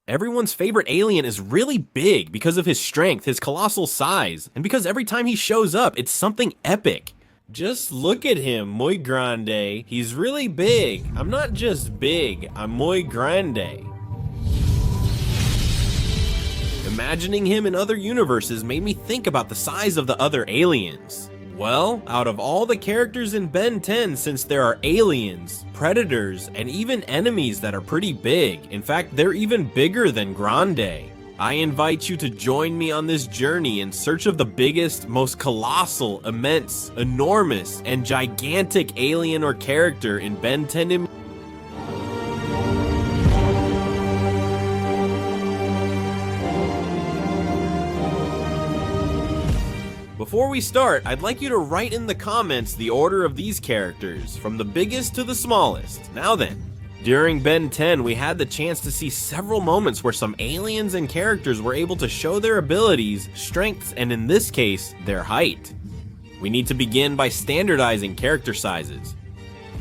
Everyone's favorite alien is really big because of his strength, his colossal size, and because every time he shows up, it's something epic. Just look at him, muy grande. He's really big. I'm not just big, I'm muy grande. Imagining him in other universes made me think about the size of the other aliens. Well, out of all the characters in Ben 10, since there are aliens, predators, and even enemies that are pretty big, in fact, they're even bigger than Grande, I invite you to join me on this journey in search of the biggest, most colossal, immense, enormous, and gigantic alien or character in Ben 10. Before we start, I'd like you to write in the comments the order of these characters, from the biggest to the smallest. Now then, during Ben 10, we had the chance to see several moments where some aliens and characters were able to show their abilities, strengths, and in this case, their height. We need to begin by standardizing character sizes.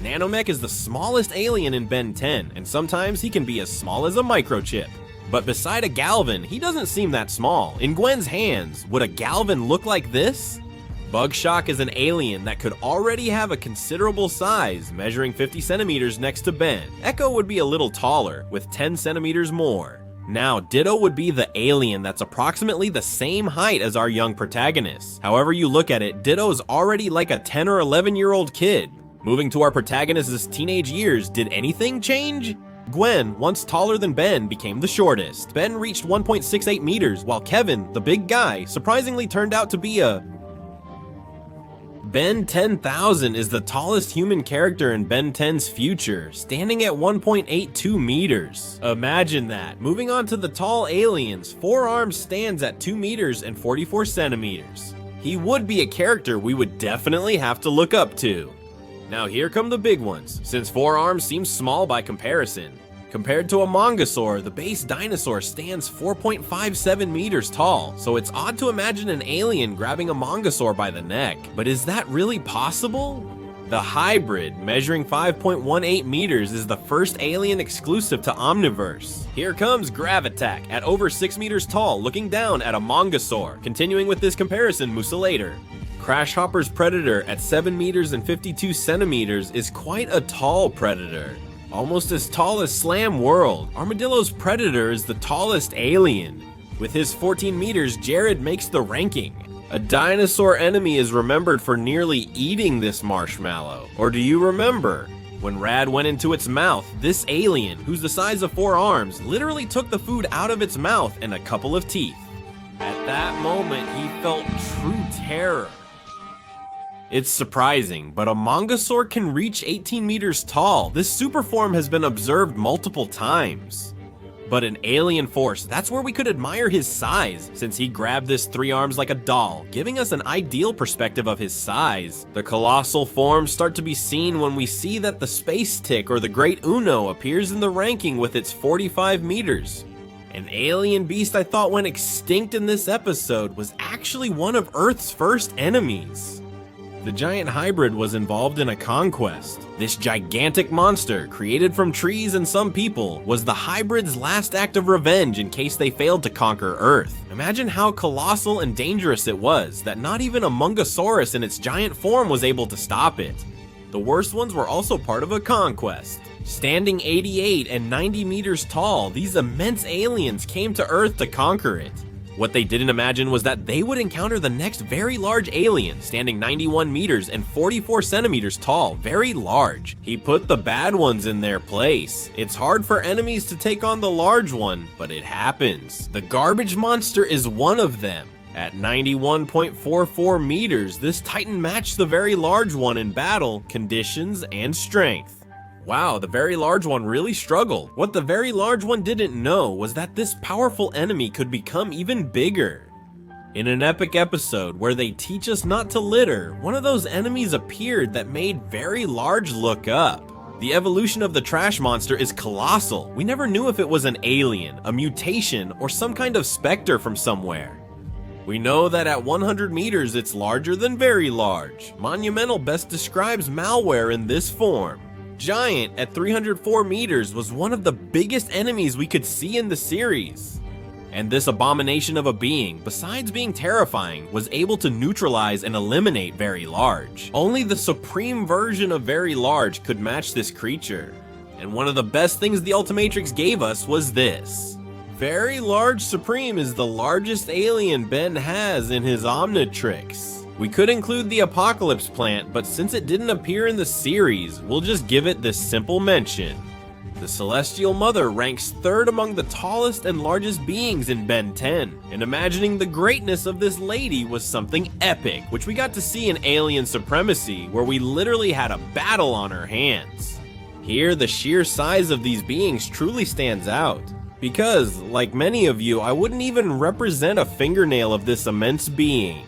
Nanomech is the smallest alien in Ben 10, and sometimes he can be as small as a microchip. But beside a Galvin, he doesn't seem that small. In Gwen's hands, would a Galvin look like this? Bugshock is an alien that could already have a considerable size, measuring 50 centimeters next to Ben. Echo would be a little taller, with 10 centimeters more. Now, Ditto would be the alien that's approximately the same height as our young protagonist. However you look at it, Ditto is already like a 10 or 11-year-old kid. Moving to our protagonist's teenage years, did anything change? Gwen, once taller than Ben, became the shortest. Ben reached 1.68 meters, while Kevin, the big guy, surprisingly turned out to be a... Ben 10,000 is the tallest human character in Ben 10's future, standing at 1.82 meters. Imagine that. Moving on to the tall aliens, Four Arms stands at 2 meters and 44 centimeters. He would be a character we would definitely have to look up to. Now here come the big ones, since Four Arms seems small by comparison. Compared to a Mongosaur, the base dinosaur stands 4.57 meters tall, so it's odd to imagine an alien grabbing a Mongosaur by the neck. But is that really possible? The hybrid, measuring 5.18 meters, is the first alien exclusive to Omniverse. Here comes Gravitac, at over 6 meters tall, looking down at a Mongosaur. Continuing with this comparison, Musculator. Crashhopper's Predator at 7 meters and 52 centimeters is quite a tall predator. Almost as tall as Slam World, Armadillo's Predator is the tallest alien. With his 14 meters, Jared makes the ranking. A dinosaur enemy is remembered for nearly eating this marshmallow. Or do you remember? When Rad went into its mouth, this alien, who's the size of Four Arms, literally took the food out of its mouth and a couple of teeth. At that moment, he felt true terror. It's surprising, but a Mongosaur can reach 18 meters tall. This super form has been observed multiple times. But in Alien Force, that's where we could admire his size, since he grabbed this 3 arms like a doll, giving us an ideal perspective of his size. The colossal forms start to be seen when we see that the Space Tick or the Great Uno appears in the ranking with its 45 meters. An alien beast I thought went extinct in this episode was actually one of Earth's first enemies. The giant hybrid was involved in a conquest. This gigantic monster, created from trees and some people, was the hybrid's last act of revenge in case they failed to conquer Earth. Imagine how colossal and dangerous it was that not even a Mungosaurus in its giant form was able to stop it. The worst ones were also part of a conquest. Standing 88 and 90 meters tall, these immense aliens came to Earth to conquer it. What they didn't imagine was that they would encounter the next very large alien, standing 91 meters and 44 centimeters tall, very large. He put the bad ones in their place. It's hard for enemies to take on the large one, but it happens. The garbage monster is one of them. At 91.44 meters, this titan matched the very large one in battle, conditions, and strength. Wow, the very large one really struggled. What the very large one didn't know was that this powerful enemy could become even bigger. In an epic episode where they teach us not to litter, one of those enemies appeared that made very large look up. The evolution of the trash monster is colossal. We never knew if it was an alien, a mutation, or some kind of specter from somewhere. We know that at 100 meters it's larger than very large. Monumental best describes malware in this form. Giant at 304 meters was one of the biggest enemies we could see in the series. And this abomination of a being, besides being terrifying, was able to neutralize and eliminate Very Large. Only the supreme version of Very Large could match this creature. And one of the best things the Ultimatrix gave us was this. Very Large Supreme is the largest alien Ben has in his Omnitrix. We could include the Apocalypse plant, but since it didn't appear in the series, we'll just give it this simple mention. The Celestial Mother ranks third among the tallest and largest beings in Ben 10, and imagining the greatness of this lady was something epic, which we got to see in Alien Supremacy, where we literally had a battle on our hands. Here, the sheer size of these beings truly stands out, because, like many of you, I wouldn't even represent a fingernail of this immense being.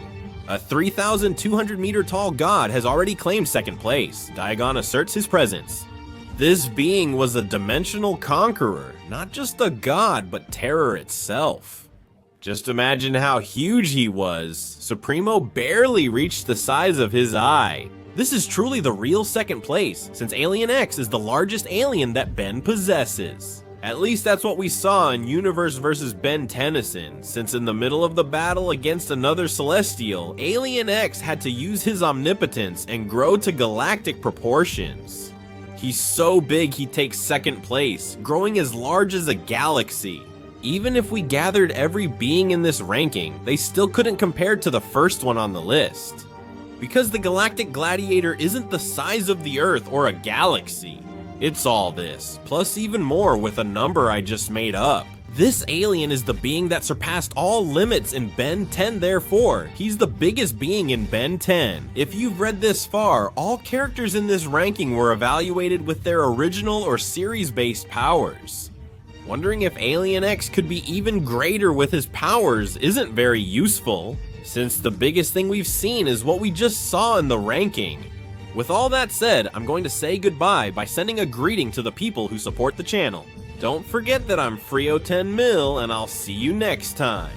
A 3,200 meter tall god has already claimed second place. Diagon asserts his presence. This being was a dimensional conqueror, not just a god, but terror itself. Just imagine how huge he was. Supremo barely reached the size of his eye. This is truly the real second place, since Alien X is the largest alien that Ben possesses. At least that's what we saw in Universe vs. Ben Tennyson, since in the middle of the battle against another Celestial, Alien X had to use his omnipotence and grow to galactic proportions. He's so big he takes second place, growing as large as a galaxy. Even if we gathered every being in this ranking, they still couldn't compare to the first one on the list. Because the Galactic Gladiator isn't the size of the Earth or a galaxy. It's all this, plus even more with a number I just made up. This alien is the being that surpassed all limits in Ben 10, therefore, he's the biggest being in Ben 10. If you've read this far, all characters in this ranking were evaluated with their original or series-based powers. Wondering if Alien X could be even greater with his powers isn't very useful, since the biggest thing we've seen is what we just saw in the ranking. With all that said, I'm going to say goodbye by sending a greeting to the people who support the channel. Don't forget that I'm Frio10 Mil, and I'll see you next time.